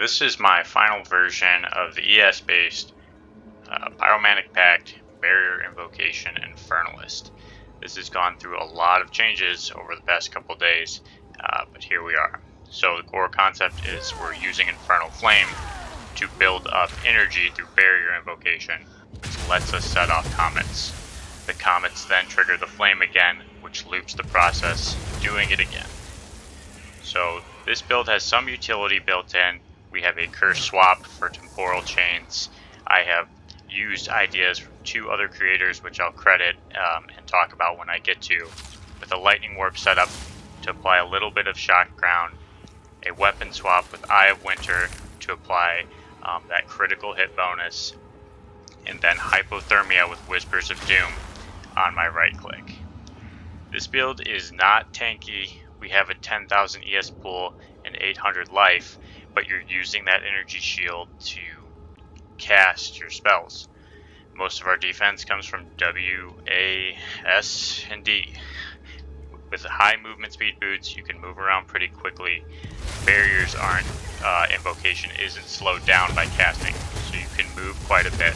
This is my final version of the ES-based Pyromantic Pact, Barrier Invocation, Infernalist. This has gone through a lot of changes over the past couple days, but here we are. So the core concept is we're using Infernal Flame to build up energy through Barrier Invocation, which lets us set off comets. The comets then trigger the flame again, which loops the process, doing it again. So this build has some utility built in. We have a curse swap for temporal chains. I have used ideas from two other creators, which I'll credit and talk about when I get to, with a lightning warp setup to apply a little bit of shock ground, a weapon swap with Eye of Winter to apply that critical hit bonus, and then hypothermia with Whispers of Doom on my right click. This build is not tanky. We have a 10,000 ES pool and 800 life, but you're using that energy shield to cast your spells. Most of our defense comes from W, A, S, and D. With high movement speed boots, you can move around pretty quickly. Barriers aren't, invocation isn't slowed down by casting, so you can move quite a bit.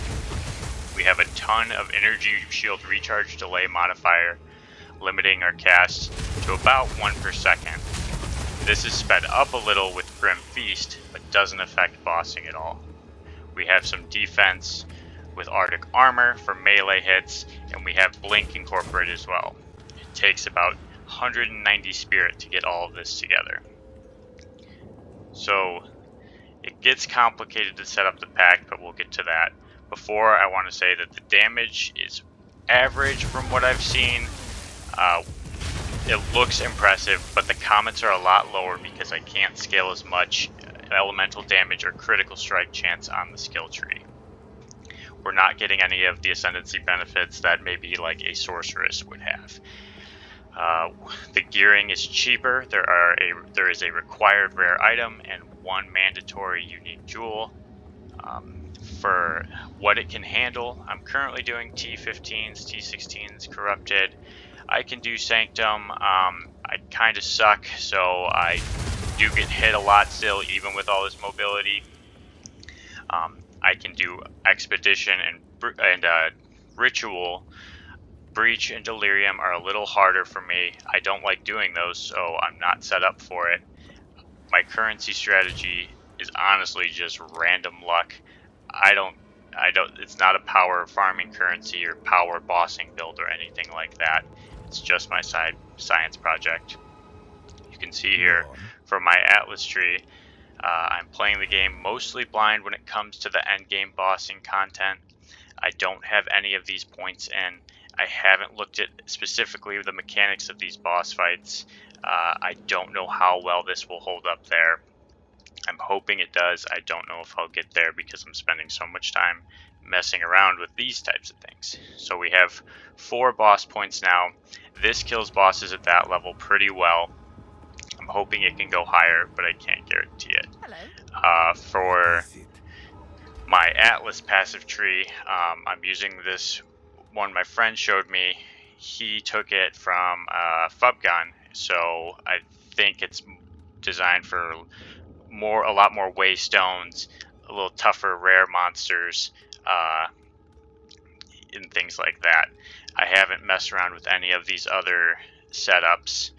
We have a ton of energy shield recharge delay modifier, limiting our cast to about 1 per second. This is sped up a little with Grim Feast, but doesn't affect bossing at all. We have some defense with Arctic Armor for melee hits, and we have Blink incorporated as well. It takes about 190 spirit to get all of this together. So it gets complicated to set up the pack, but we'll get to that. Before, I want to say that the damage is average from what I've seen. It looks impressive, but the comets are a lot lower because I can't scale as much elemental damage or critical strike chance on the skill tree. We're not getting any of the Ascendancy benefits that maybe like a sorceress would have. The gearing is cheaper. There is a required rare item and one mandatory unique jewel. For what it can handle, I'm currently doing T15s, T16s, Corrupted. I can do Sanctum. I kind of suck, so I do get hit a lot still, even with all this mobility. I can do Expedition and Ritual. Breach and Delirium are a little harder for me. I don't like doing those, so I'm not set up for it. My currency strategy is honestly just random luck. It's not a power farming currency or power bossing build or anything like that. It's just my side science project. You can see here from my Atlas tree, I'm playing the game mostly blind when it comes to the endgame bossing content. I don't have any of these points in. I haven't looked at specifically the mechanics of these boss fights. I don't know how well this will hold up there. I'm hoping it does. I don't know if I'll get there because I'm spending so much time messing around with these types of things. So we have 4 boss points now. This kills bosses at that level pretty well. I'm hoping it can go higher, but I can't guarantee it. Hello. For my Atlas passive tree, I'm using this one my friend showed me. He took it from fubgun, so I think it's designed for a lot more waystones, a little tougher rare monsters, and things like that. I haven't messed around with any of these other setups,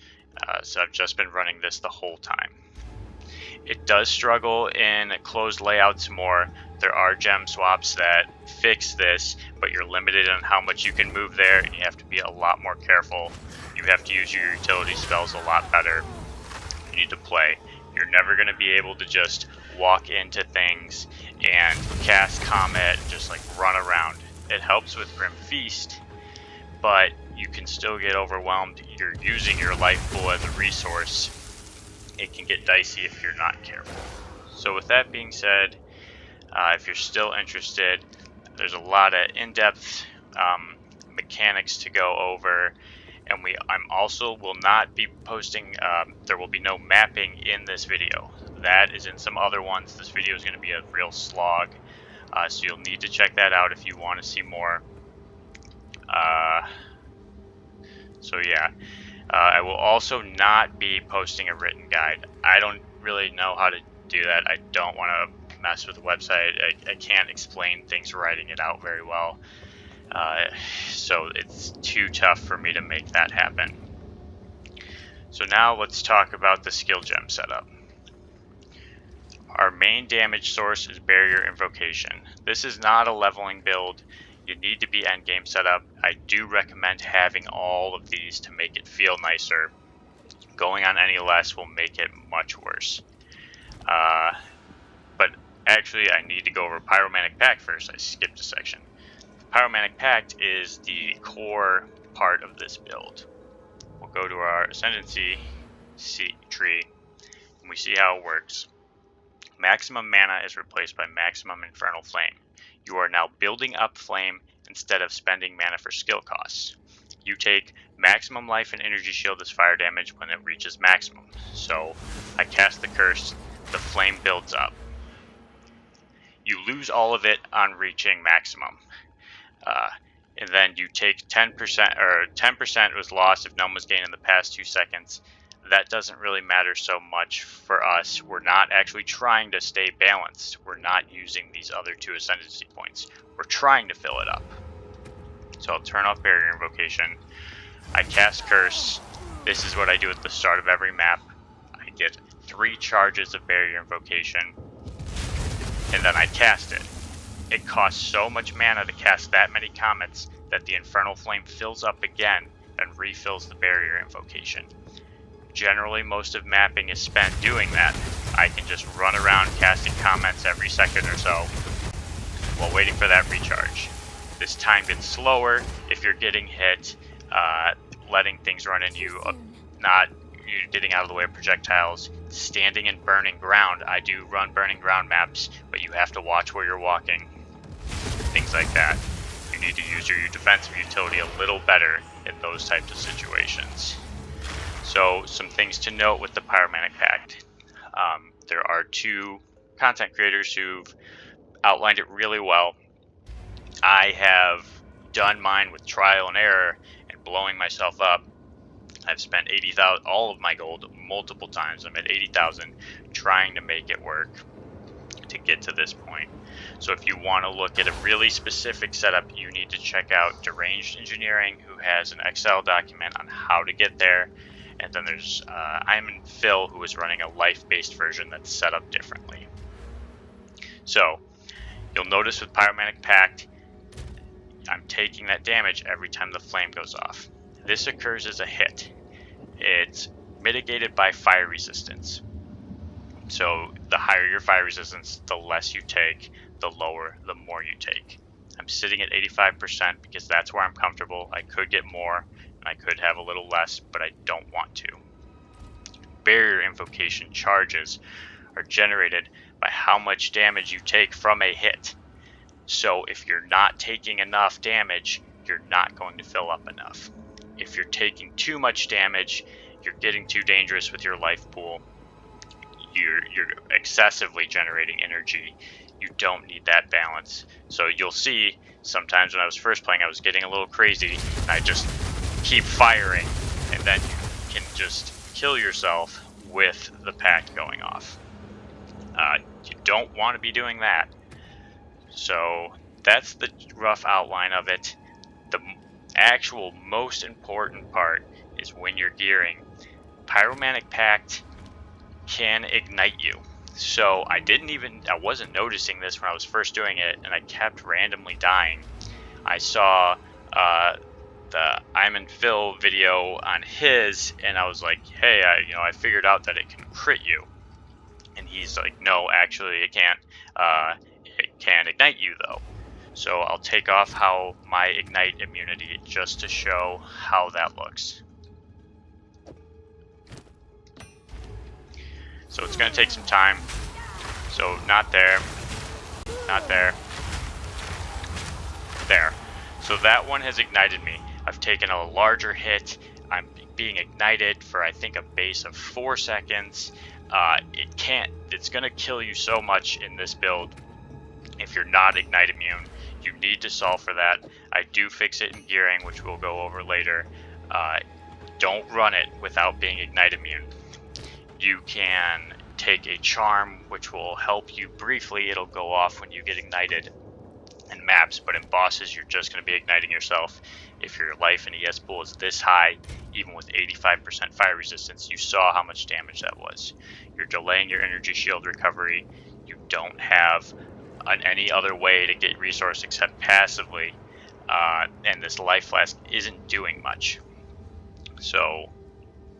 so I've just been running this the whole time. It does struggle in closed layouts more. There are gem swaps that fix this, but you're limited on how much you can move there, and you have to be a lot more careful. You have to use your utility spells a lot better. You need to play. You're never going to be able to just walk into things and cast Comet and just like run around. It helps with Grim Feast, but you can still get overwhelmed. You're using your life pool as a resource. It can get dicey if you're not careful. So with that being said, if you're still interested, there's a lot of in-depth mechanics to go over. And I'm also will not be posting, there will be no mapping in this video. That is in some other ones. This video is going to be a real slog. So you'll need to check that out if you want to see more. So yeah, I will also not be posting a written guide. I don't really know how to do that. I don't want to mess with the website. I can't explain things writing it out very well. So it's too tough for me to make that happen. So now let's talk about the skill gem setup. Our main damage source is Barrier Invocation. This is not a leveling build. You need to be endgame setup. I do recommend having all of these to make it feel nicer. Going on any less will make it much worse. But actually, I need to go over Pyromantic Pact first. I skipped a section. Pyromantic Pact is the core part of this build. We'll go to our Ascendancy tree, and we see how it works. Maximum mana is replaced by maximum infernal flame. You are now building up flame instead of spending mana for skill costs. You take maximum life and energy shield as fire damage when it reaches maximum. So I cast the curse, the flame builds up. You lose all of it on reaching maximum. And then you take 10%, or 10% was lost if none was gained in the past 2 seconds. That doesn't really matter so much for us. We're not actually trying to stay balanced. We're not using these other 2 ascendancy points. We're trying to fill it up. So I'll turn off Barrier Invocation. I cast Curse. This is what I do at the start of every map. I get 3 charges of Barrier Invocation, and then I cast it. It costs so much mana to cast that many comets that the Infernal Flame fills up again and refills the Barrier Invocation. Generally, most of mapping is spent doing that. I can just run around casting comments every second or so while waiting for that recharge. This time gets slower if you're getting hit, letting things run in you, not you getting out of the way of projectiles, standing in burning ground. I do run burning ground maps, but you have to watch where you're walking. Things like that. You need to use your defensive utility a little better in those types of situations. So some things to note with the Pyromantic Pact. There are 2 content creators who've outlined it really well. I have done mine with trial and error and blowing myself up. I've spent 80,000, all of my gold, multiple times. I'm at 80,000 trying to make it work to get to this point. So if you want to look at a really specific setup, you need to check out Deranged Engineering, who has an Excel document on how to get there. And then there's I'm in Phil, who is running a life-based version that's set up differently. So you'll notice with Pyromantic Pact, I'm taking that damage every time the flame goes off. This occurs as a hit. It's mitigated by fire resistance. So the higher your fire resistance, the less you take, the lower, the more you take. I'm sitting at 85% because that's where I'm comfortable. I could get more, and I could have a little less, but I don't want to. Barrier Invocation charges are generated by how much damage you take from a hit. So if you're not taking enough damage, you're not going to fill up enough. If you're taking too much damage, you're getting too dangerous with your life pool. You're excessively generating energy. You don't need that balance. So you'll see sometimes when I was first playing, I was getting a little crazy, and I just keep firing, and then you can just kill yourself with the pact going off. You don't want to be doing that. So that's the rough outline of it. The actual most important part is when you're gearing. Pyromantic Pact can ignite you. So I wasn't noticing this when I was first doing it, and I kept randomly dying. I saw the I'm in Phil video on his, and I was like, hey, I figured out that it can crit you. And he's like, no, actually it can't. It can ignite you though. So I'll take off my ignite immunity just to show how that looks. So it's going to take some time. So not there, not there, there. So that one has ignited me. I've taken a larger hit. I'm being ignited for I think a base of 4 seconds. It's going to kill you so much in this build if you're not ignite immune. You need to solve for that. I do fix it in gearing, which we'll go over later. Don't run it without being ignite immune. You can take a charm, which will help you briefly. It'll go off when you get ignited in maps, but in bosses, you're just going to be igniting yourself. If your life in ES pool is this high, even with 85% fire resistance, you saw how much damage that was. You're delaying your energy shield recovery. You don't have any other way to get resource except passively, and this life flask isn't doing much. So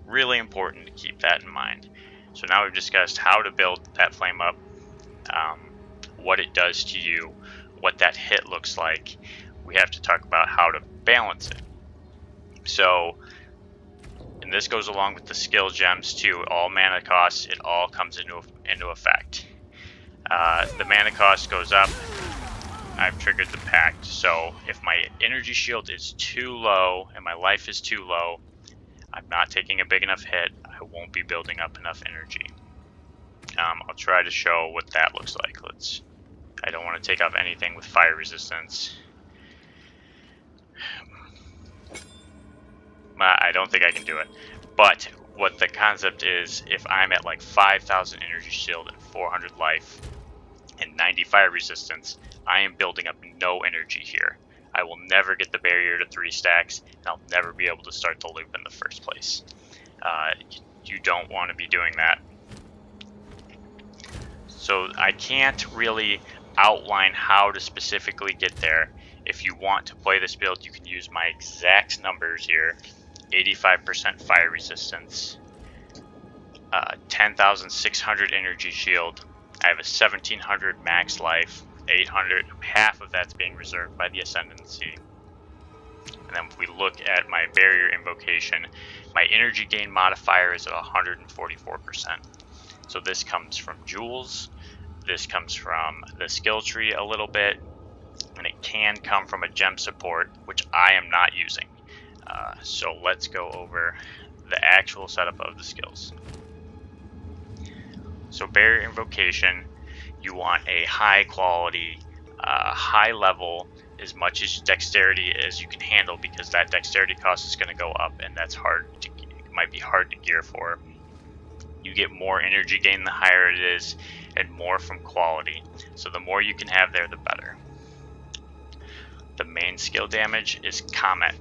really important to keep that in mind. So now we've discussed how to build that flame up, what it does to you, what that hit looks like. We have to talk about how to balance it. So, and this goes along with the skill gems too. All mana costs, it all comes into effect. The mana cost goes up. I've triggered the Pact. So if my energy shield is too low and my life is too low, I'm not taking a big enough hit. I won't be building up enough energy. I'll try to show what that looks like. I don't want to take off anything with fire resistance. I don't think I can do it. But what the concept is, if I'm at like 5,000 energy shield and 400 life and 90 fire resistance, I am building up no energy here. I will never get the barrier to 3 stacks, and I'll never be able to start the loop in the first place. You don't want to be doing that. So I can't really outline how to specifically get there. If you want to play this build, you can use my exact numbers here. 85% fire resistance, 10,600 energy shield. I have a 1,700 max life, 800, half of that's being reserved by the Ascendancy. And then if we look at my barrier invocation, my energy gain modifier is at 144%. So this comes from jewels, this comes from the skill tree a little bit, and it can come from a gem support, which I am not using. So let's go over the actual setup of the skills. So barrier invocation, you want a high quality, high level, as much as dexterity as you can handle, because that dexterity cost is going to go up, and that's it might be hard to gear for. You get more energy gain the higher it is, and more from quality. So the more you can have there, the better. The main skill damage is Comet.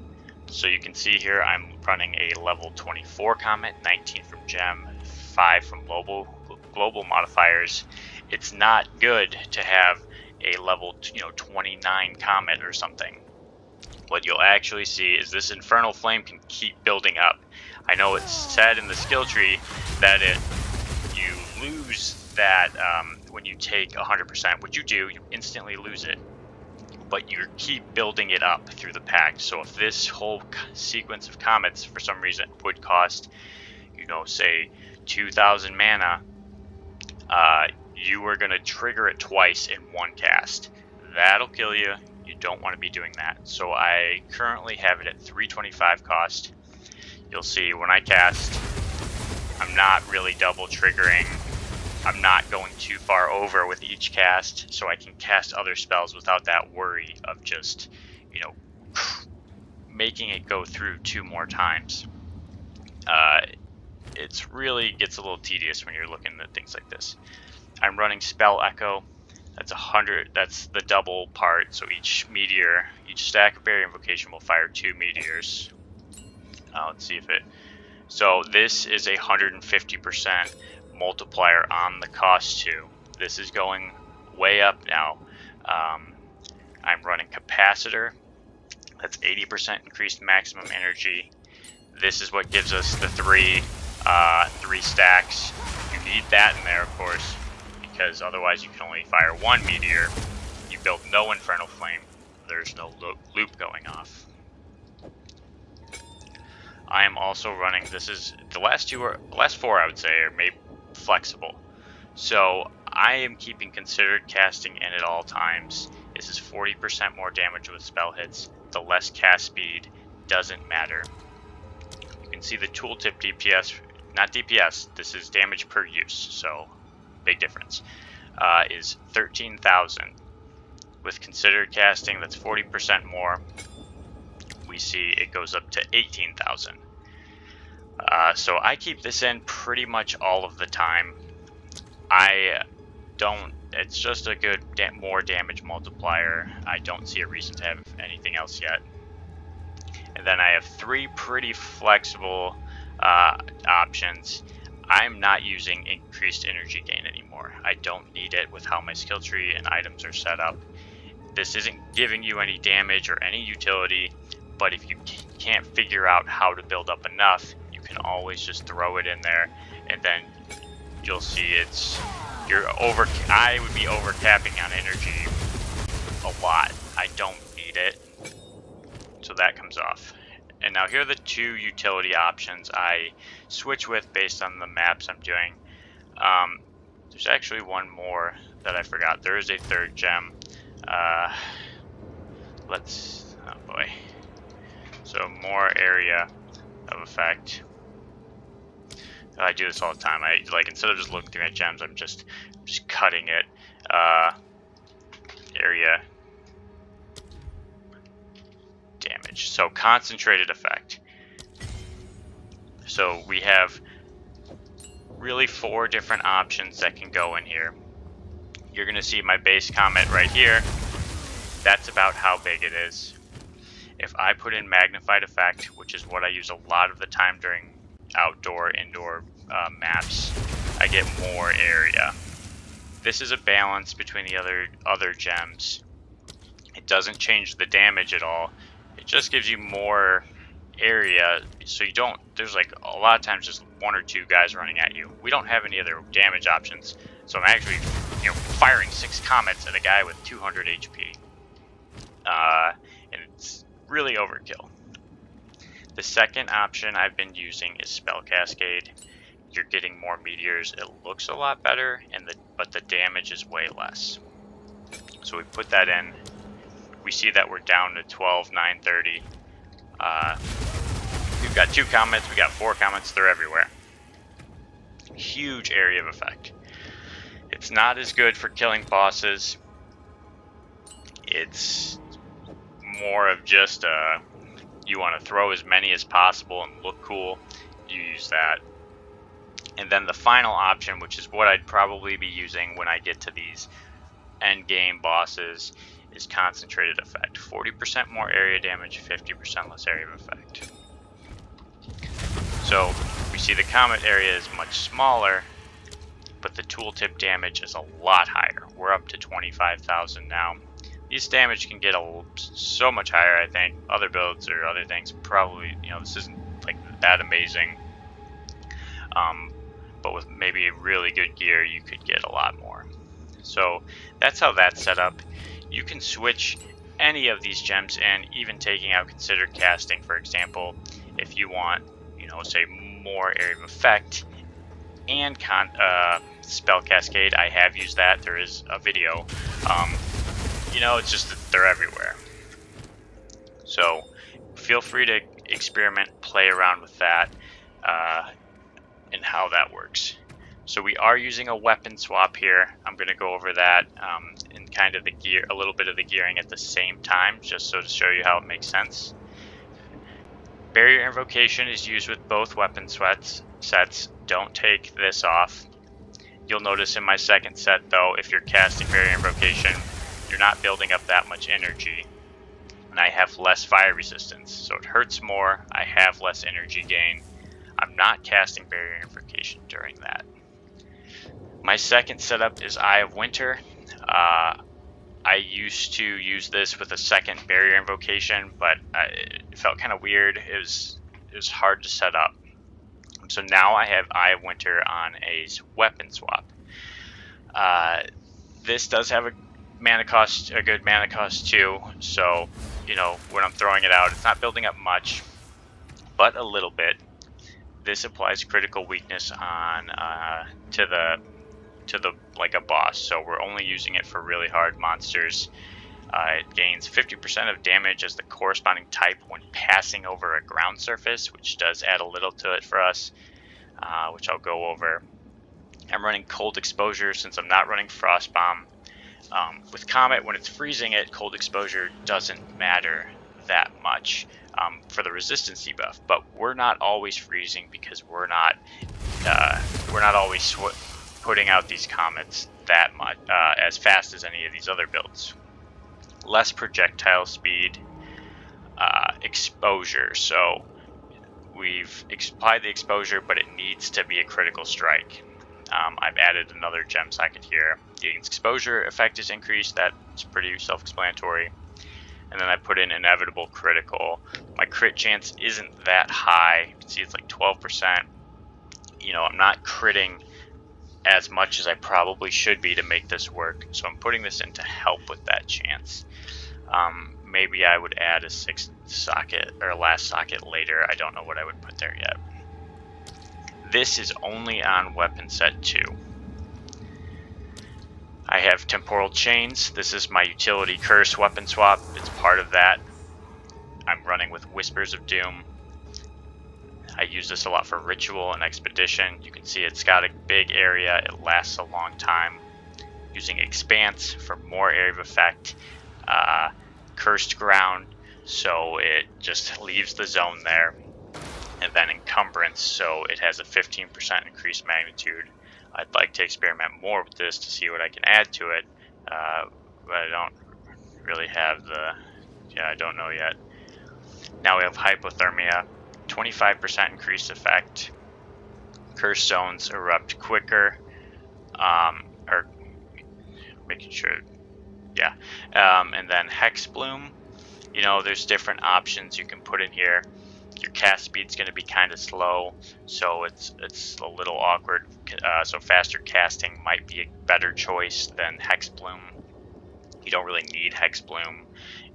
So you can see here I'm running a level 24 Comet, 19 from Gem, 5 from global modifiers. It's not good to have a level 29 Comet or something. What you'll actually see is this Infernal Flame can keep building up. I know it's said in the skill tree that you lose that when you take 100%, which you do, you instantly lose it. But you keep building it up through the Pact. So if this whole sequence of comets for some reason would cost, say 2,000 mana, you are going to trigger it twice in one cast. That'll kill you. You don't want to be doing that. So I currently have it at 325 cost. You'll see when I cast, I'm not really double triggering. I'm not going too far over with each cast, so I can cast other spells without that worry of just, making it go through 2 more times. It's really gets a little tedious when you're looking at things like this. I'm running Spell Echo. That's 100. That's the double part. So each stack of barrier invocation will fire 2 meteors. Let's see if it. So this is a 150% multiplier on the cost too. This is going way up now. I'm running Capacitor. That's 80% increased maximum energy. This is what gives us the 3 stacks. You need that in there, of course, because otherwise you can only fire 1 meteor. You build no Infernal Flame. There's no loop going off. I am also running. This is the last 4 I would say are maybe flexible. So I am keeping considered casting in at all times. This is 40% more damage with spell hits. The less cast speed doesn't matter. You can see the tooltip DPS, not DPS, this is damage per use, so big difference, is 13,000. With considered casting, that's 40% more. We see it goes up to 18,000. So I keep this in pretty much all of the time. I don't. It's just a good more damage multiplier. I don't see a reason to have anything else yet. And then I have 3 pretty flexible options. I'm not using increased energy gain anymore. I don't need it with how my skill tree and items are set up. This isn't giving you any damage or any utility, but if you can't figure out how to build up enough, you can always just throw it in there, and then you'll see I would be over capping on energy a lot. I don't need it, so that comes off. And now here are the 2 utility options I switch with based on the maps I'm doing. There's actually one more that I forgot. There is a 3rd gem. Oh boy. So more area of effect. I do this all the time. Instead of just looking at gems, I'm just cutting it. Area damage. So concentrated effect. So we have really 4 different options that can go in here. You're going to see my base comment right here. That's about how big it is. If I put in magnified effect, which is what I use a lot of the time during indoor maps, I get more area. This is a balance between the other gems. It doesn't change the damage at all. It just gives you more area, so you don't. There's like a lot of times just 1 or 2 guys running at you. We don't have any other damage options, so I'm actually firing 6 comets at a guy with 200 HP. And it's really overkill. The second option I've been using is Spell Cascade. You're getting more meteors. It looks a lot better, but the damage is way less. So we put that in. We see that we're down to 12,930. We've got 2 comets. We got 4 comets. They're everywhere. Huge area of effect. It's not as good for killing bosses. It's more of just you want to throw as many as possible and look cool, you use that. And then the final option, which is what I'd probably be using when I get to these endgame bosses, is concentrated effect. 40% more area damage, 50% less area of effect. So we see the comet area is much smaller, but the tooltip damage is a lot higher. We're up to 25,000 now. These damage can get so much higher, I think. Other builds or other things probably, this isn't like that amazing. But with maybe really good gear, you could get a lot more. So that's how that's set up. You can switch any of these gems in, even taking out considered casting, for example, if you want, say more area of effect and spell cascade. I have used that. There is a video. It's just that they're everywhere. So feel free to experiment, play around with that, and how that works. So we are using a weapon swap here. I'm going to go over that and kind of a little bit of the gearing at the same time, just so to show you how it makes sense. Barrier invocation is used with both weapon sets. Don't take this off. You'll notice in my second set, though, if you're casting barrier invocation, you're not building up that much energy, and I have less fire resistance, so it hurts more. I have less energy gain. I'm not casting barrier invocation during that. My second setup is Eye of Winter. I used to use this with a second barrier invocation, but it felt kind of weird. It was hard to set up. So now I have Eye of Winter on a weapon swap. This does have a good mana cost too. So when I'm throwing it out, it's not building up much, but a little bit. This applies critical weakness on to the like a boss, so we're only using it for really hard monsters. It gains 50% of damage as the corresponding type when passing over a ground surface, which does add a little to it for us, which I'll go over. I'm running cold exposure since I'm not running frost bomb. With Comet, when it's freezing it, cold exposure doesn't matter that much for the resistance debuff, but we're not always freezing because we're not always putting out these comets that much as fast as any of these other builds. Less projectile speed, exposure. So we've applied the exposure, but it needs to be a critical strike. I've added another gem socket here. The exposure effect is increased. That's pretty self-explanatory. And then I put in inevitable critical. My crit chance isn't that high. You can see it's like 12%. You know, I'm not critting as much as I probably should be to make this work. So I'm putting this in to help with that chance. Maybe I would add a 6th socket or a last socket later. I don't know what I would put there yet. This is only on weapon set 2. I have temporal chains. This is my utility curse weapon swap. It's part of that. I'm running with Whispers of Doom. I use this a lot for ritual and expedition. You can see it's got a big area. It lasts a long time. Using expanse for more area of effect. Cursed ground, so it just leaves the zone there. And then encumbrance, so it has a 15% increased magnitude. I'd like to experiment more with this to see what I can add to it, but I don't really have I don't know yet. Now we have hypothermia, 25% increased effect. Cursed zones erupt quicker, or making sure, yeah. And then Hex Bloom, you know, there's different options you can put in here. Your cast speed's going to be kind of slow, so it's a little awkward. So faster casting might be a better choice than Hex Bloom. You don't really need Hex Bloom.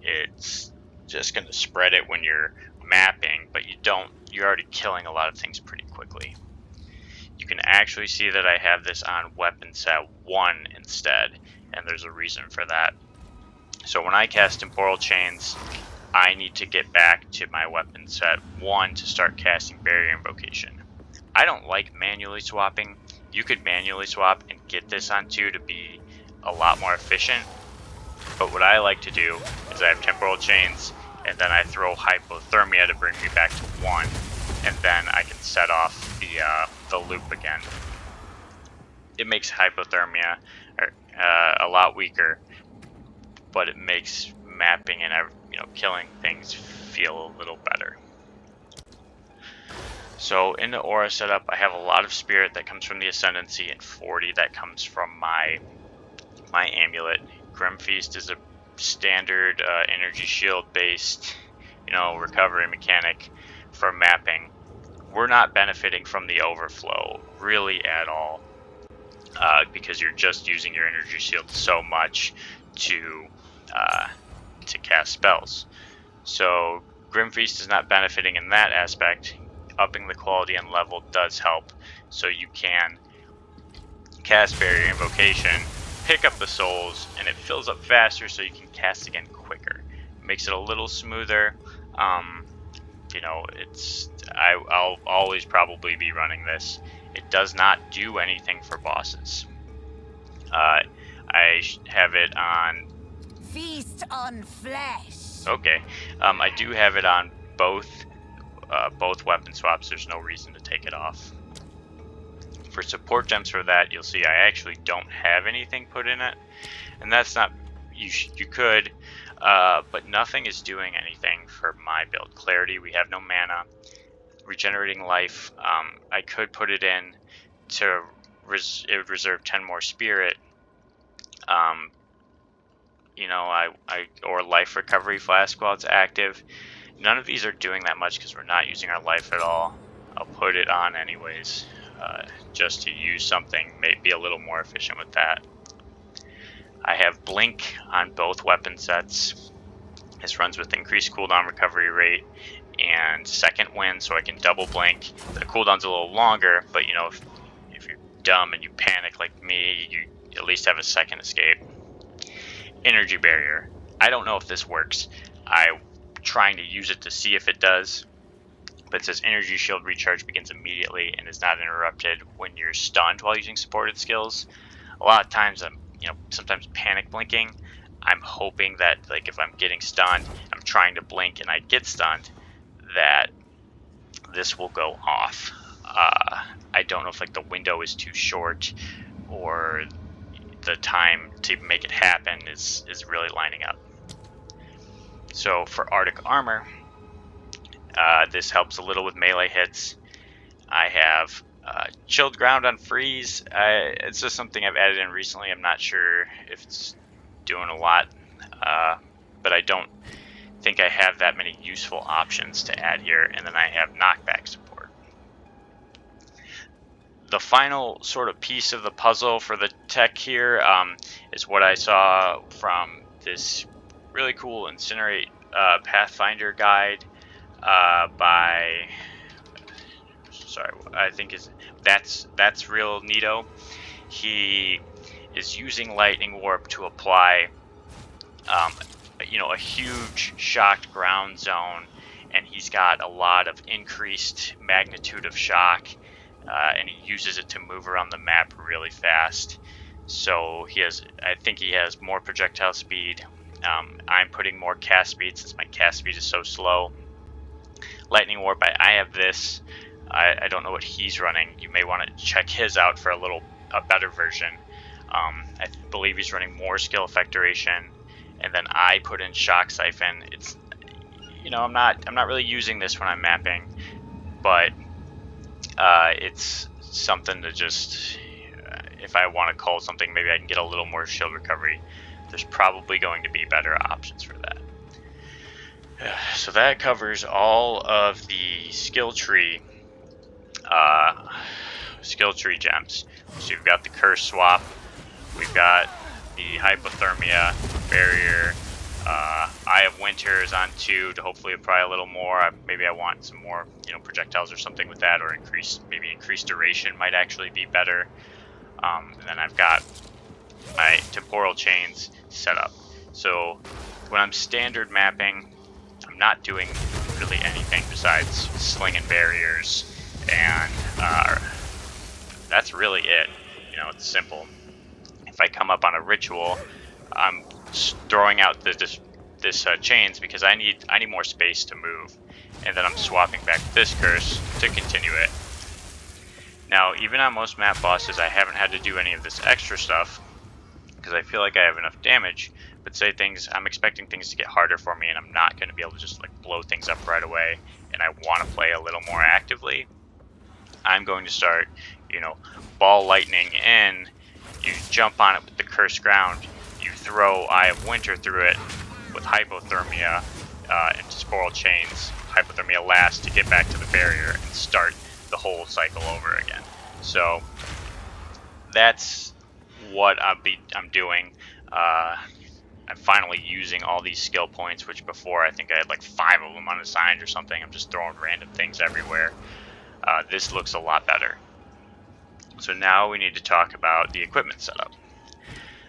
It's just going to spread it when you're mapping, but you're already killing a lot of things pretty quickly. You can actually see that I have this on weapon set 1 instead, and there's a reason for that. So when I cast Temporal Chains, I need to get back to my weapon set 1 to start casting Barrier Invocation. I don't like manually swapping. You could manually swap and get this on 2 to be a lot more efficient. But what I like to do is I have Temporal Chains, and then I throw Hypothermia to bring me back to 1, and then I can set off the loop again. It makes Hypothermia a lot weaker, but it makes mapping and killing things feel a little better. So in the aura setup, I have a lot of spirit that comes from the Ascendancy and 40 that comes from my amulet. Grim Feast is a standard energy shield based recovery mechanic for mapping. We're not benefiting from the overflow really at all, because you're just using your energy shield so much to cast spells. So Grim Feast is not benefiting in that aspect. Upping the quality and level does help, so you can cast Barrier Invocation, pick up the souls, and it fills up faster so you can cast again quicker. It makes it a little smoother. I'll always probably be running this. It does not do anything for bosses. I have it on Feast on flesh. Okay, I do have it on both weapon swaps. There's no reason to take it off. For support gems for that, you'll see I actually don't have anything put in it, and that's not. You could, but nothing is doing anything for my build. Clarity, we have no mana. Regenerating life, I could put it in to it would reserve 10 more spirit. Or life recovery flask while it's active. None of these are doing that much because we're not using our life at all. I'll put it on anyways, just to use something, maybe a little more efficient with that. I have Blink on both weapon sets. This runs with increased cooldown recovery rate and second wind, so I can double blink. The cooldown's a little longer, but if you're dumb and you panic like me, you at least have a second escape. Energy barrier. I don't know if this works. I'm trying to use it to see if it does, but it says energy shield recharge begins immediately and is not interrupted when you're stunned while using supported skills. A lot of times I'm sometimes panic blinking. I'm hoping that if I'm getting stunned, I'm trying to blink and I get stunned, that this will go off. I don't know if the window is too short or the time to make it happen is really lining up. So for Arctic Armor, this helps a little with melee hits. I have Chilled Ground on Freeze. It's just something I've added in recently. I'm not sure if it's doing a lot, but I don't think I have that many useful options to add here. And then I have Knockback support. The final sort of piece of the puzzle for the tech here is what I saw from this really cool Incinerate Pathfinder guide by, sorry, I think that's real neato. He is using Lightning Warp to apply a huge shocked ground zone, and he's got a lot of increased magnitude of shock, and he uses it to move around the map really fast. So I think he has more projectile speed. I'm putting more cast speed since my cast speed is so slow. Lightning Warp, I have this. I don't know what he's running. You may want to check his out for a better version. I believe he's running more skill effect duration, and then I put in Shock Siphon. It's, I'm not really using this when I'm mapping, but it's something to just, if I want to call something, maybe I can get a little more shield recovery. There's probably going to be better options for that. So that covers all of the skill tree gems. So you've got the curse swap, we've got the hypothermia barrier, Eye of Winter is on 2 to hopefully apply a little more. Maybe I want some more projectiles or something with that, or increased duration might actually be better. And then I've got my temporal chains set up. So when I'm standard mapping, I'm not doing really anything besides slinging barriers, and that's really it. It's simple. If I come up on a ritual, I'm throwing out this chains because I need more space to move, and then I'm swapping back this curse to continue it. Now, even on most map bosses, I haven't had to do any of this extra stuff because I feel like I have enough damage. But say I'm expecting things to get harder for me, and I'm not going to be able to just blow things up right away, and I want to play a little more actively. I'm going to start, ball lightning in. You jump on it with the cursed ground. You throw Eye of Winter through it with hypothermia and temporal chains. Hypothermia last to get back to the barrier and start the whole cycle over again. So that's what I'm doing. I'm finally using all these skill points, which before I think I had 5 of them unassigned or something. I'm just throwing random things everywhere. This looks a lot better. So now we need to talk about the equipment setup.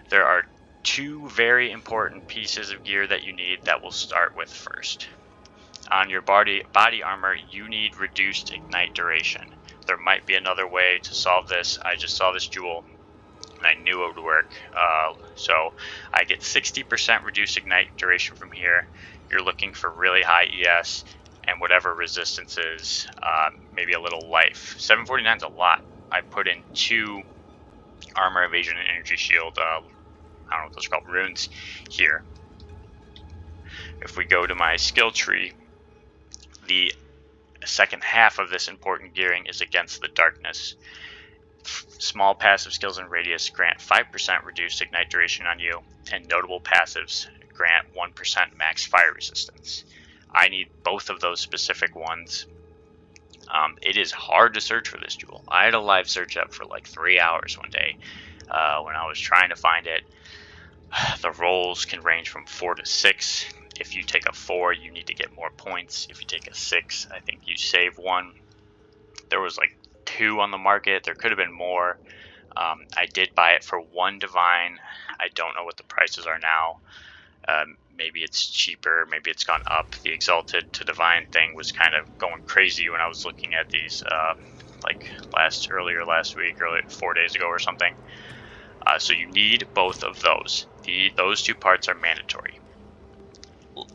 There are 2 very important pieces of gear that you need that we'll start with first. On your body armor, you need reduced ignite duration. There might be another way to solve this. I just saw this jewel, and I knew it would work. So I get 60% reduced ignite duration from here. You're looking for really high ES and whatever resistances, maybe a little life. 749 is a lot. I put in 2 armor, evasion, and energy shield, I don't know what those are called, runes here. If we go to my skill tree, the second half of this important gearing is against the darkness. Small passive skills and radius grant 5% reduced ignite duration on you, and notable passives grant 1% max fire resistance. I need both of those specific ones. It is hard to search for this jewel. I had a live search up for 3 hours one day when I was trying to find it. The rolls can range from 4 to 6. If you take a 4, you need to get more points. If you take a 6, I think you save 1. There was 2 on the market. There could have been more. I did buy it for 1 divine. I don't know what the prices are now. Maybe it's cheaper. Maybe it's gone up. The exalted to divine thing was kind of going crazy when I was looking at these earlier last week, 4 days ago or something. So you need both of those. Those 2 parts are mandatory.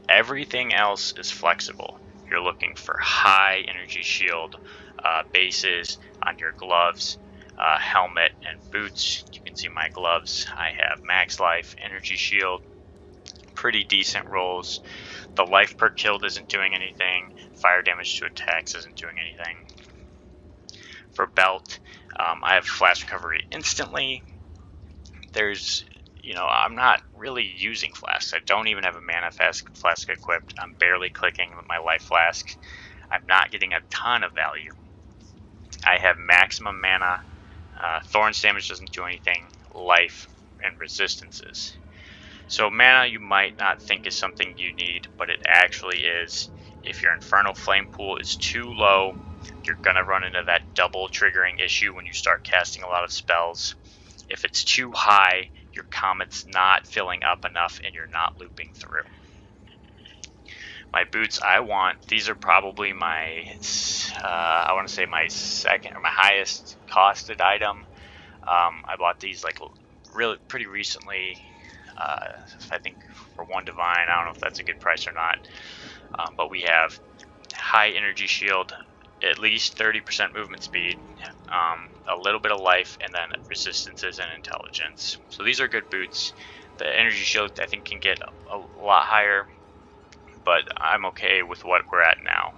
Everything else is flexible. You're looking for high energy shield bases on your gloves, helmet and boots. You can see my gloves. I have max life, energy shield, pretty decent rolls. The life per killed isn't doing anything. Fire damage to attacks isn't doing anything. For belt, I have flash recovery instantly. I'm not really using flasks. I don't even have a mana flask equipped. I'm barely clicking with my life flask. I'm not getting a ton of value. I have maximum mana. Thorns damage doesn't do anything. Life and resistances. So mana you might not think is something you need, but it actually is. If your Infernal Flame pool is too low, you're going to run into that double triggering issue when you start casting a lot of spells. If it's too high, your Comet's not filling up enough and you're not looping through. My boots these are probably my, I want to say my second or my highest costed item. I bought these like really pretty recently. I think for 1 divine. I don't know if that's a good price or not. But we have high energy shield, at least 30% movement speed, a little bit of life, and then resistances and intelligence. So these are good boots. The energy shield I think can get a lot higher, but I'm okay with what we're at now.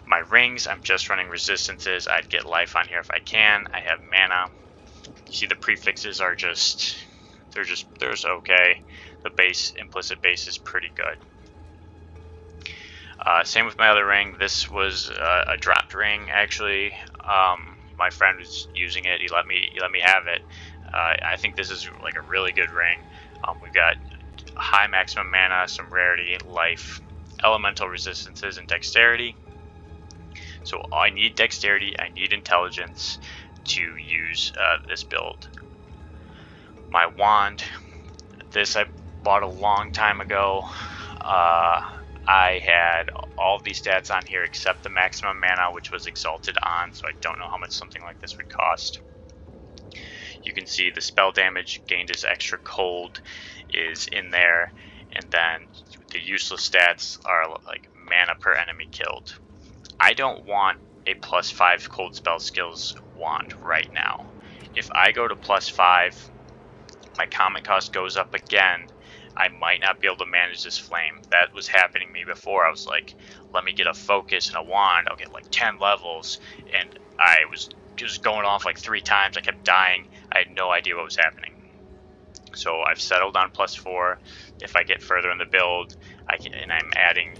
My rings, I'm just running resistances. I'd get life on here if I can. I have mana. You see the prefixes are they're okay. The implicit base is pretty good. Same with my other ring. This was a dropped ring actually. My friend was using it. He let me have it. I think this is like a really good ring. We've got high maximum mana, some rarity, life, elemental resistances, and dexterity. So I need dexterity, I need intelligence to use this build. My wand, this I bought a long time ago. I had all of these stats on here except the maximum mana, which was exalted on, so I don't know how much something like this would cost. You can see the spell damage gained as extra cold is in there, and then the useless stats are like mana per enemy killed. I don't want a +5 cold spell skills wand right now. If I go to +5, my comet cost goes up again. I might not be able to manage this flame. That was happening to me before. I was like, let me get a focus and a wand. I'll get like 10 levels. And I was just going off like 3 times. I kept dying. I had no idea what was happening. So I've settled on +4. If I get further in the build, and I'm adding,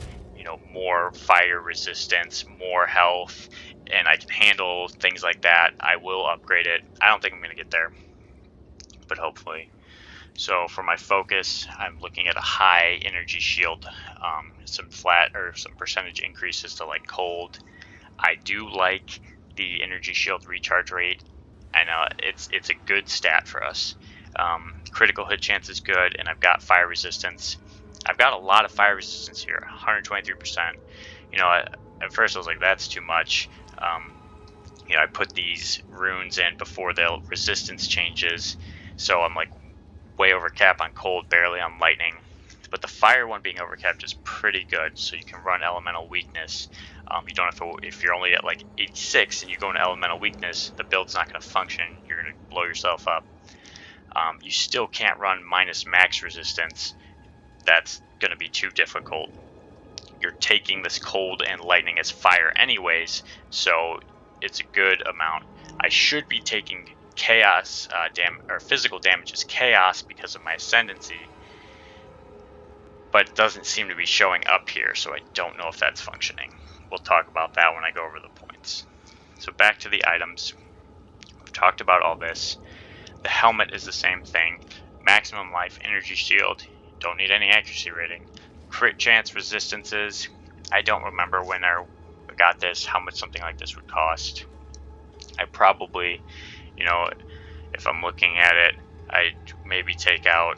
more fire resistance, more health, and I can handle things like that, I will upgrade it. I don't think I'm going to get there, but hopefully. So for my focus, I'm looking at a high energy shield, some percentage increases to like cold. I do like the energy shield recharge rate. I know it's a good stat for us. Critical hit chance is good, and I've got fire resistance. I've got a lot of fire resistance here, 123%. At first I was like, that's too much. I put these runes in before the resistance changes, so I'm like way over cap on cold, barely on lightning. But the fire one being overcapped is pretty good, so you can run elemental weakness. You don't have to, if you're only at like 86 and you go into elemental weakness, the build's not going to function. You're going to blow yourself up. You still can't run minus max resistance. That's going to be too difficult. You're taking this cold and lightning as fire anyways, so it's a good amount. I should be taking chaos physical damage as chaos because of my ascendancy, but it doesn't seem to be showing up here, so I don't know if that's functioning. We'll talk about that when I go over the points. So back to the items. We've talked about all this. The helmet is the same thing. Maximum life, energy shield. Don't need any accuracy rating. Crit chance, resistances. I don't remember when I got this, how much something like this would cost. I probably, if I'm looking at it, I'd maybe take out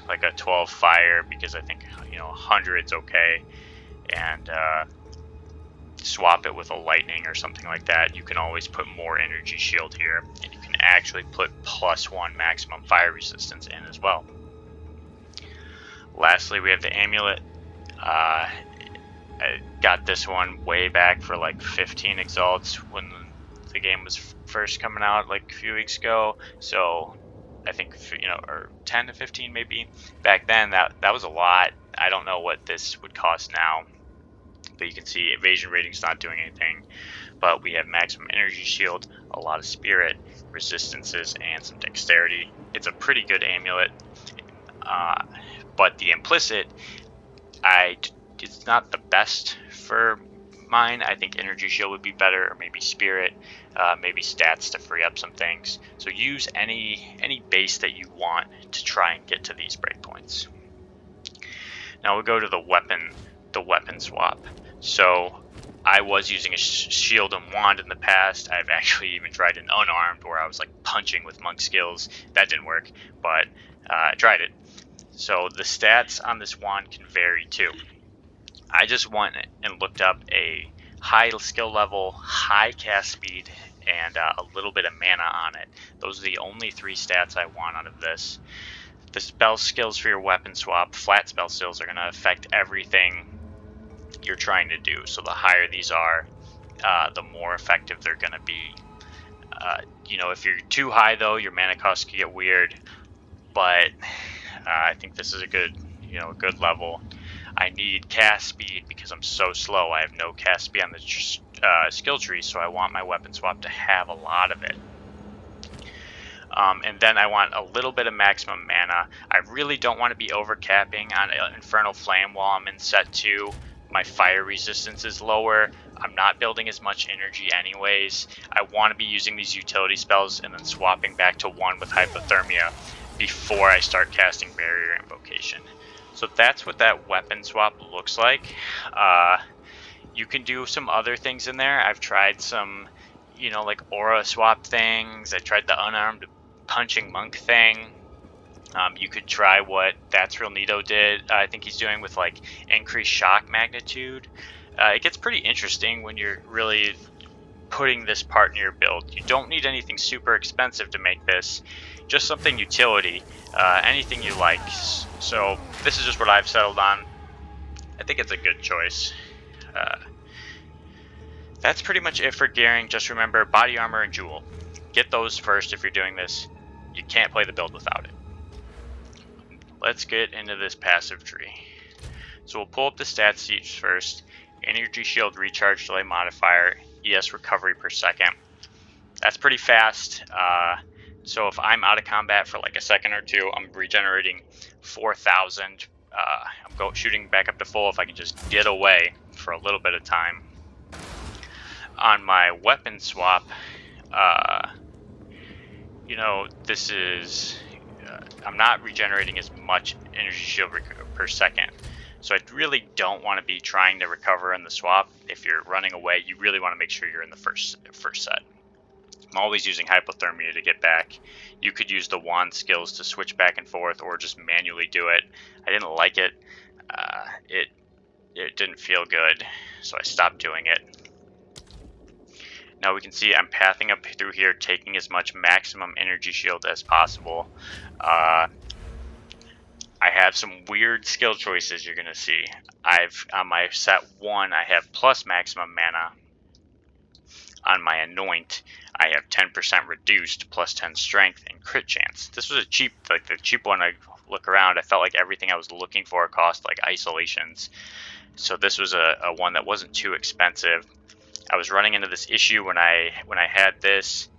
like a 12 fire because I think, 100's okay. And swap it with a lightning or something like that. You can always put more energy shield here, and you can actually put +1 maximum fire resistance in as well. Lastly, we have the amulet. I got this one way back for like 15 exalts when the game was first coming out like a few weeks ago. So I think, you know, or 10 to 15 maybe. Back then, that was a lot. I don't know what this would cost now. But you can see evasion rating's not doing anything. But we have maximum energy shield, a lot of spirit, resistances, and some dexterity. It's a pretty good amulet. But the implicit, it's not the best for mine. I think energy shield would be better, or maybe spirit, maybe stats to free up some things. So use any base that you want to try and get to these breakpoints. Now we'll go to the weapon swap. So I was using a shield and wand in the past. I've actually even tried an unarmed where I was like punching with monk skills. That didn't work, but I tried it. So the stats on this wand can vary too. I just went and looked up a high skill level, high cast speed, and a little bit of mana on it. Those are the only 3 stats I want out of this. The spell skills for your weapon swap, flat spell skills, are going to affect everything you're trying to do. So the higher these are, the more effective they're going to be. You know, if you're too high though, your mana cost can get weird. But I think this is a good level. I need cast speed because I'm so slow. I have no cast speed on the skill tree, so I want my weapon swap to have a lot of it. And then I want a little bit of maximum mana. I really don't want to be overcapping on Infernal Flame while I'm in set 2. My fire resistance is lower. I'm not building as much energy anyways. I want to be using these utility spells and then swapping back to 1 with Hypothermia before I start casting Barrier Invocation. So that's what that weapon swap looks like. You can do some other things in there. I've tried some, you know, like aura swap things. I tried the unarmed punching monk thing. You could try what That's Real Neato did. I think he's doing with like increased shock magnitude. It gets pretty interesting when you're really putting this part in your build. You don't need anything super expensive to make this, just something utility, anything you like. So this is just what I've settled on. I think it's a good choice. That's pretty much it for gearing. Just remember body armor and jewel. Get those first if you're doing this. You can't play the build without it. Let's get into this passive tree. So we'll pull up the stat sheets first. Energy shield recharge delay modifier, ES recovery per second. That's pretty fast. So if I'm out of combat for like a second or two, I'm regenerating 4,000. I'm shooting back up to full if I can just get away for a little bit of time. On my weapon swap, you know, this is I'm not regenerating as much energy shield per second. So I really don't want to be trying to recover in the swap. If you're running away, you really want to make sure you're in the first set. I'm always using Hypothermia to get back. You could use the wand skills to switch back and forth or just manually do it. I didn't like it. It didn't feel good, so I stopped doing it. Now we can see I'm pathing up through here, taking as much maximum energy shield as possible. I have some weird skill choices you're going to see. On my set 1, I have plus maximum mana. On my anoint, I have 10% reduced, plus 10 strength, and crit chance. This was the cheap one. I look around, I felt like everything I was looking for cost like isolations. So this was a one that wasn't too expensive. I was running into this issue when I had this,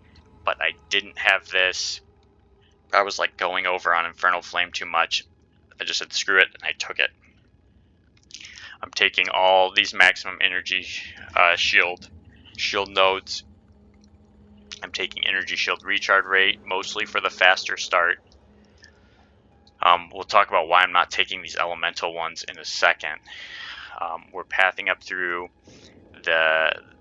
but I didn't have this. I was like going over on Infernal Flame too much. I just said screw it, and I took it. I'm taking all these maximum energy shield nodes. I'm taking energy shield recharge rate, mostly for the faster start. We'll talk about why I'm not taking these elemental ones in a second. We're pathing up through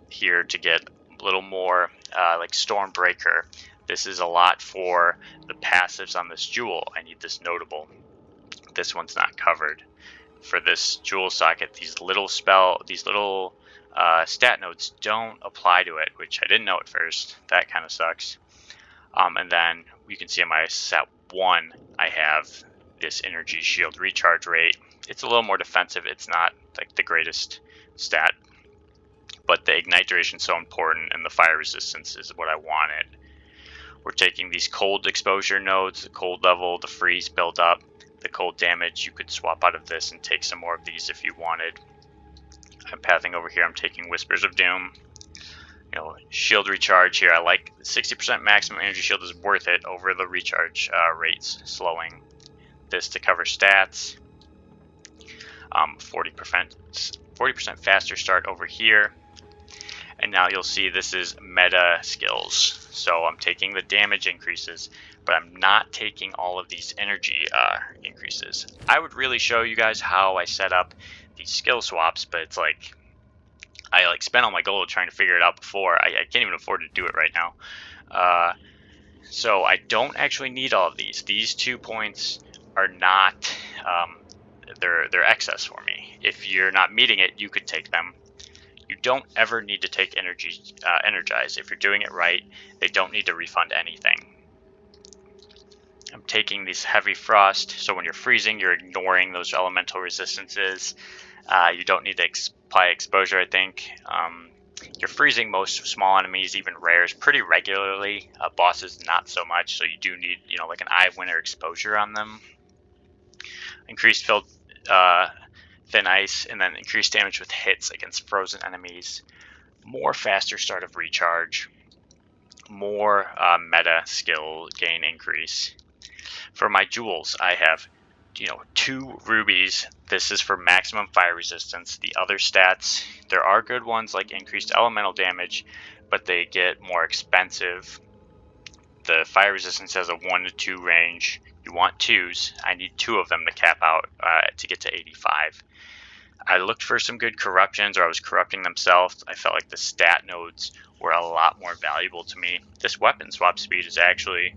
here to get a little more like Stormbreaker. This is a lot for the passives on this jewel. I need this notable. This one's not covered. For this jewel socket, these little stat nodes don't apply to it, which I didn't know at first. That kind of sucks. And then you can see on my set 1, I have this energy shield recharge rate. It's a little more defensive. It's not like the greatest stat, but the ignite duration is so important, and the fire resistance is what I wanted. We're taking these cold exposure nodes, the cold level, the freeze build up, the cold damage. You could swap out of this and take some more of these if you wanted. I'm pathing over here. I'm taking Whispers of Doom. You know, shield recharge here. I like 60% maximum energy shield is worth it over the recharge rates slowing. This to cover stats. 40% faster start over here. And now you'll see this is meta skills. So I'm taking the damage increases, but I'm not taking all of these energy increases. I would really show you guys how I set up these skill swaps, but it's like I spent all my gold trying to figure it out before. I can't even afford to do it right now. So I don't actually need all of these. These 2 points are not they're excess for me. If you're not meeting it, you could take them. You don't ever need to take energize. If you're doing it right, they don't need to refund anything. I'm taking these heavy frost, so when you're freezing, you're ignoring those elemental resistances. You don't need to apply exposure, I think. You're freezing most small enemies, even rares, pretty regularly. Bosses, not so much, so you do need, like an Eye of Winter exposure on them. Increased field thin ice, and then increased damage with hits against frozen enemies. More faster start of recharge. More meta skill gain increase. For my jewels, I have 2 rubies. This is for maximum fire resistance. The other stats, there are good ones like increased elemental damage, but they get more expensive. The fire resistance has a 1 to 2 range. You want 2s. I need 2 of them to cap out to get to 85. I looked for some good corruptions, or I was corrupting themselves. I felt like the stat nodes were a lot more valuable to me. This weapon swap speed is actually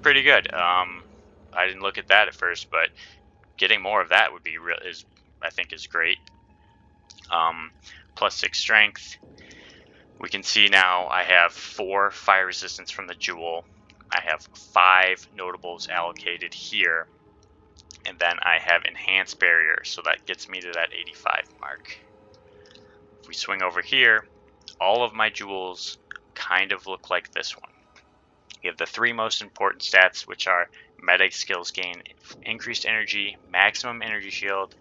pretty good. I didn't look at that at first, but getting more of that would be I think is great. Plus 6 strength. We can see now I have 4 fire resistance from the jewel. I have 5 notables allocated here. And then I have enhanced barrier, so that gets me to that 85 mark. If we swing over here, all of my jewels kind of look like this one. You have the 3 most important stats, which are meta skills gain, increased energy, maximum energy shield,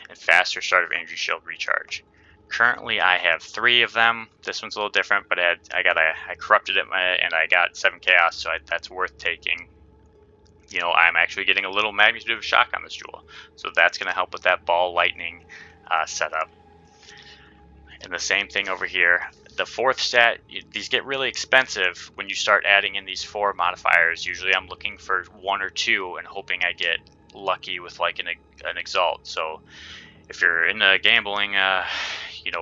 and faster start of energy shield recharge. Currently, I have 3 of them. This one's a little different, but I corrupted it and I got 7 chaos, so that's worth taking. I'm actually getting a little magnitude of shock on this jewel, so that's going to help with that ball lightning setup. And the same thing over here. The 4th stat, these get really expensive when you start adding in these 4 modifiers. Usually I'm looking for 1 or 2 and hoping I get lucky with like an exalt. So if you're into gambling,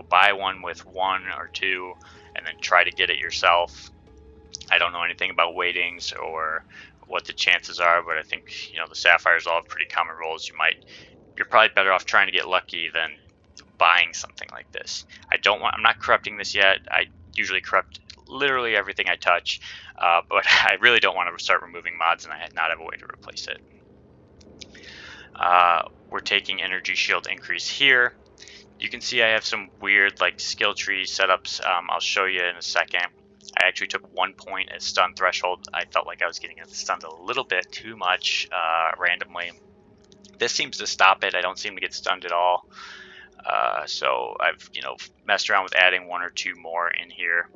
buy one with 1 or 2 and then try to get it yourself. I don't know anything about weightings or what the chances are, but I think the sapphires all have pretty common rolls. You're probably better off trying to get lucky than buying something like this. I'm not corrupting this yet. I usually corrupt literally everything I touch, but I really don't want to start removing mods and I not have a way to replace it. We're taking energy shield increase here. You can see I have some weird skill tree setups. I'll show you in a second. I actually took 1 point as stun threshold. I felt like I was getting stunned a little bit too much randomly. This seems to stop it. I don't seem to get stunned at all. So I've messed around with adding 1 or 2 more in here.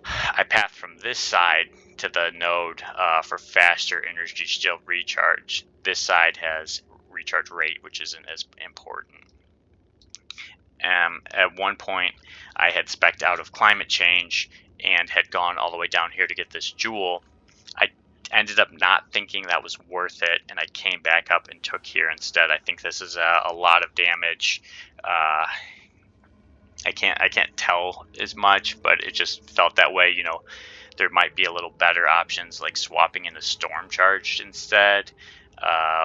I path from this side to the node for faster energy shield recharge. This side has recharge rate, which isn't as important. At one point, I had spec'd out of climate change and had gone all the way down here to get this jewel. I ended up not thinking that was worth it, and I came back up and took here instead. I think this is a lot of damage. I can't tell as much, but it just felt that way. There might be a little better options like swapping into storm charged instead,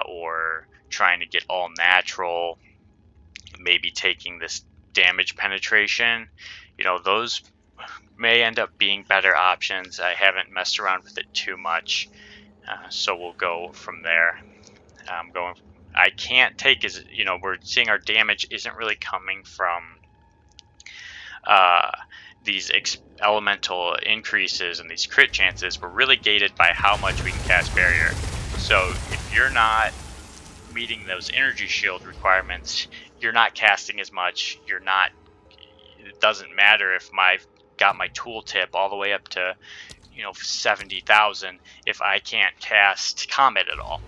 or trying to get all natural. Maybe taking this damage penetration. Those may end up being better options. I haven't messed around with it too much, so we'll go from there. I can't take we're seeing our damage isn't really coming from these elemental increases and these crit chances were really gated by how much we can cast barrier. So if you're not meeting those energy shield requirements, you're not casting as much. It doesn't matter if got my tooltip all the way up to 70,000 if I can't cast Comet at all.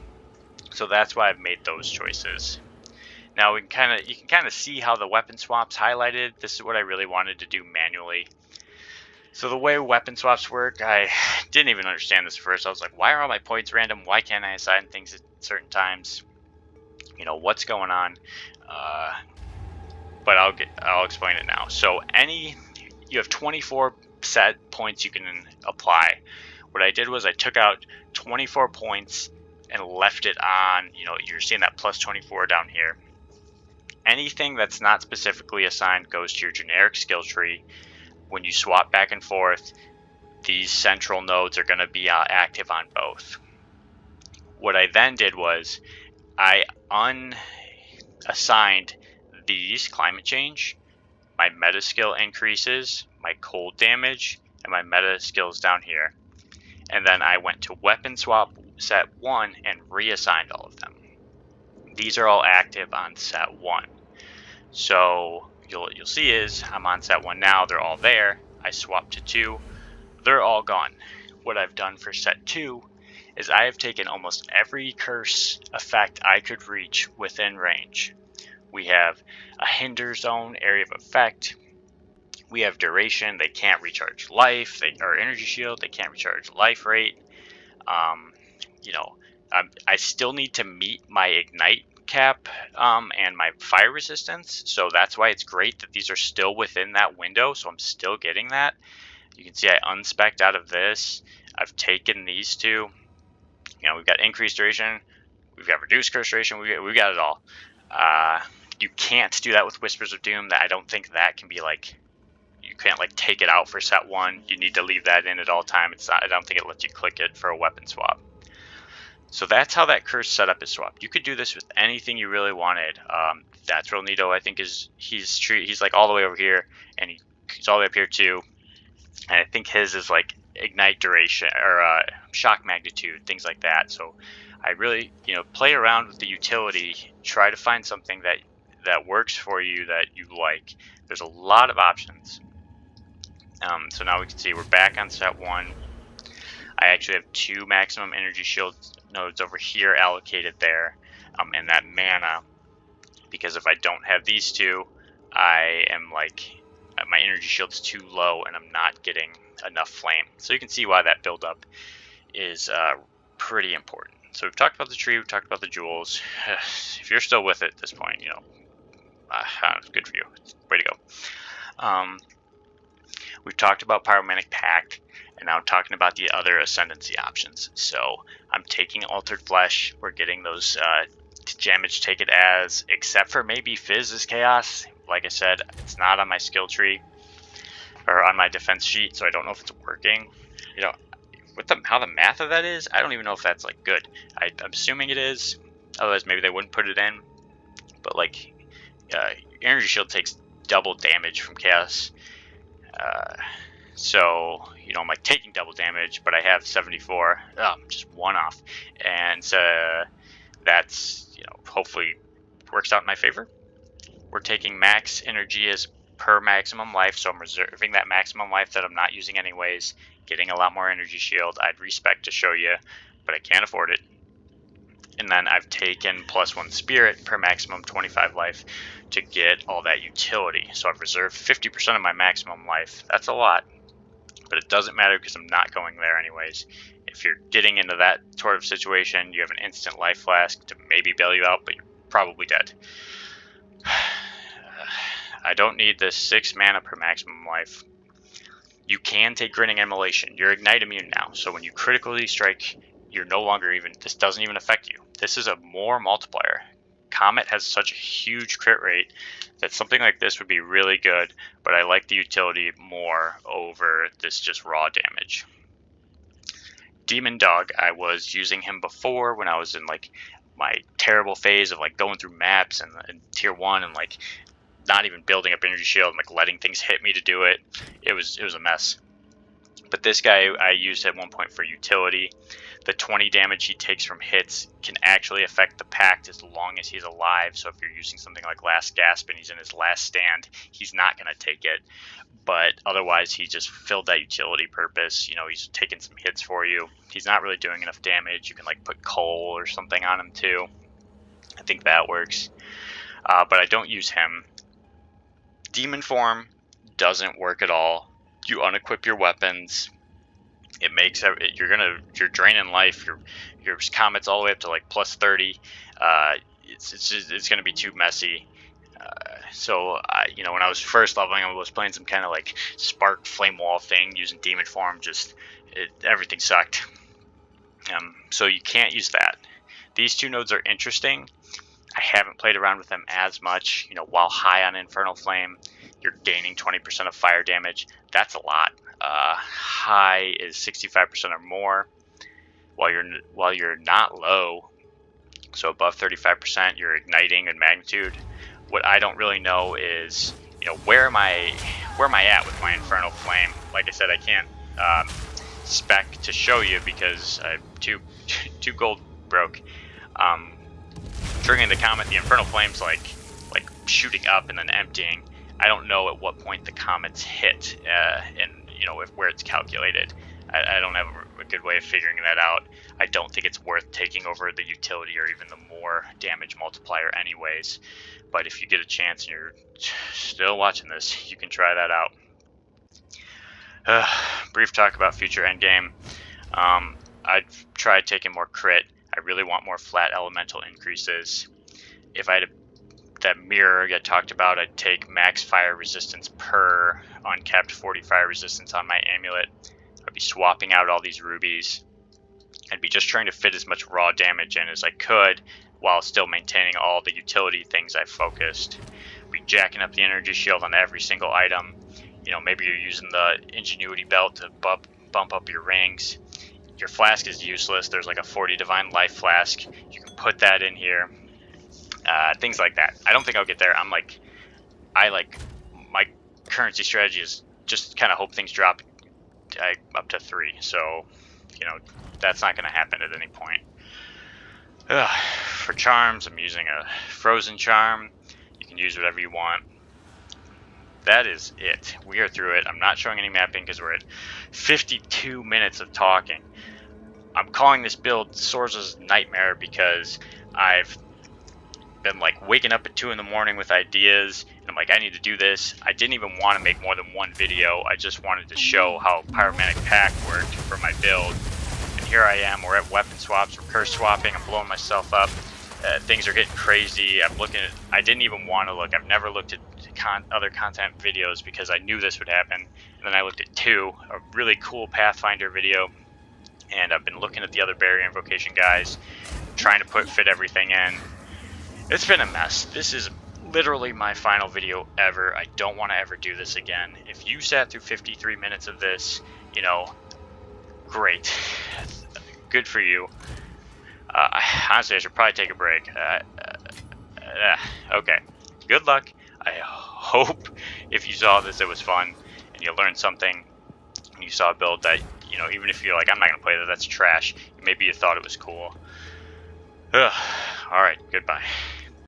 So that's why I've made those choices. Now you can kind of see how the weapon swaps highlighted. This is what I really wanted to do manually. So the way weapon swaps work, I didn't even understand this first. I was like, why are all my points random? Why can't I assign things at certain times? What's going on? But I'll explain it now. So you have 24 set points you can apply. What I did was I took out 24 points and left it on, you're seeing that plus 24 down here. Anything that's not specifically assigned goes to your generic skill tree. When you swap back and forth, these central nodes are going to be active on both. What I then did was I unassigned these climate change, my meta skill increases, my cold damage, and my meta skills down here. And then I went to weapon swap set 1 and reassigned all of them. These are all active on set 1. So you'll see is I'm on set 1 now, they're all there. I swapped to 2, they're all gone. What I've done for set 2 is I have taken almost every curse effect I could reach within range. We have a hinder zone, area of effect. We have duration, they can't recharge life, or energy shield, they can't recharge life rate. I still need to meet my ignite cap and my fire resistance, so that's why it's great that these are still within that window, so I'm still getting that. You can see I unspec'd out of this. I've taken these two. We've got increased duration, we've got reduced curse duration, we've got it all. You can't do that with Whispers of Doom. That I don't think that can be you can't take it out for set 1. You need to leave that in at all time. I don't think it lets you click it for a weapon swap. So that's how that curse setup is swapped. You could do this with anything you really wanted. That's real neato. I think he's all the way over here, and he's all the way up here too. And I think his is ignite duration or shock magnitude, things like that. So I really play around with the utility. Try to find something that works for you, that you like. There's a lot of options. So now we can see we're back on set 1. I actually have 2 maximum energy shield nodes over here allocated there, and that mana, because if I don't have these 2, I am my energy shield's too low and I'm not getting enough flame. So you can see why that buildup is pretty important. So we've talked about the tree, we've talked about the jewels. If you're still with it at this point, good for you. Way to go. We've talked about Pyromantic Pact, and now I'm talking about the other Ascendancy options. So I'm taking Altered Flesh. We're getting those damage take it as, except for maybe Fizz is Chaos. Like I said, it's not on my skill tree or on my defense sheet, so I don't know if it's working. How the math of that is, I don't even know if that's good. I'm assuming it is. Otherwise, maybe they wouldn't put it in. But energy shield takes double damage from Chaos. So I'm taking double damage, but I have 74. Just 1 off, and that's hopefully works out in my favor. We're taking max energy as per maximum life, so I'm reserving that maximum life that I'm not using anyways, getting a lot more energy shield. I'd respect to show you, but I can't afford it. And then I've taken +1 spirit per maximum 25 life to get all that utility. So I've reserved 50% of my maximum life. That's a lot, but it doesn't matter because I'm not going there anyways. If you're getting into that sort of situation, you have an instant life flask to maybe bail you out, but you're probably dead. I don't need this 6 mana per maximum life. You can take Grinning Immolation. You're ignite immune now, so when you critically strike, you're no longer this doesn't even affect you. This is a more multiplier. Comet has such a huge crit rate that something like this would be really good, but I like the utility more over this just raw damage. Demon Dog, I was using him before when I was in my terrible phase of going through maps and tier 1 and not even building up energy shield, and like letting things hit me to do it. It was a mess. But this guy I used at one point for utility. The 20 damage he takes from hits can actually affect the Pact as long as he's alive. So if you're using something like Last Gasp and he's in his last stand, he's not going to take it. But otherwise, he just filled that utility purpose. You know, he's taking some hits for you. He's not really doing enough damage. You can like put coal or something on him too. I think that works. But I don't use him. Demon form doesn't work at all. You unequip your weapons. It makes you're draining life. Your comets all the way up to like plus 30. It's gonna be too messy. So you know, when I was first leveling, I was playing some kind of like spark flame wall thing using demon form. Everything sucked. So you can't use that. These two nodes are interesting. I haven't played around with them as much. You know, while high on Infernal Flame, you're gaining 20% of fire damage. That's a lot. High is 65% or more. While you're not low, so above 35%, you're igniting in magnitude. What I don't really know is, you know, where am I at with my Infernal Flame? Like I said, I can't spec to show you because I two gold broke. Triggering the comet, the Infernal Flame's like shooting up and then emptying. I don't know at what point the comets hit, and you know where it's calculated. I don't have a good way of figuring that out. I don't think it's worth taking over the utility or even the more damage multiplier anyways. But if you get a chance and you're still watching this, you can try that out. Brief talk about future endgame. I'd try taking more crit. I really want more flat elemental increases. If I had that mirror I talked about, I'd take max fire resistance per uncapped 40 fire resistance on my amulet. I'd be swapping out all these rubies. I'd be just trying to fit as much raw damage in as I could while still maintaining all the utility things I focused. Be jacking up the energy shield on every single item. You know, maybe you're using the ingenuity belt to bump up your rings. Your flask is useless. There's like a 40 divine life flask. You can put that in here. Things like that. I don't think I'll get there. My currency strategy is just kind of hope things drop up to 3. So, you know, that's not going to happen at any point. For charms, I'm using a frozen charm. You can use whatever you want. That is it. We are through it. I'm not showing any mapping because we're at 52 minutes of talking. I'm calling this build Sorza's Nightmare because I've been like waking up at 2 in the morning with ideas, and I'm like, I need to do this. I didn't even want to make more than one video. I just wanted to show how Pyromantic Pact worked for my build. And here I am. We're at weapon swaps. We're curse swapping. I'm blowing myself up. Things are getting crazy. I'm looking at. I didn't even want to look. I've never looked at other content videos because I knew this would happen. And then I looked at 2, a really cool Pathfinder video, and I've been looking at the other barrier invocation guys, trying to fit everything in. It's been a mess. This is literally my final video ever. I don't want to ever do this again. If you sat through 53 minutes of this, you know, great. Good for you. Honestly, I should probably take a break. Okay. Good luck. I hope if you saw this, it was fun and you learned something and you saw a build that, you know, even if you're like, I'm not going to play that, that's trash, maybe you thought it was cool. Alright, goodbye.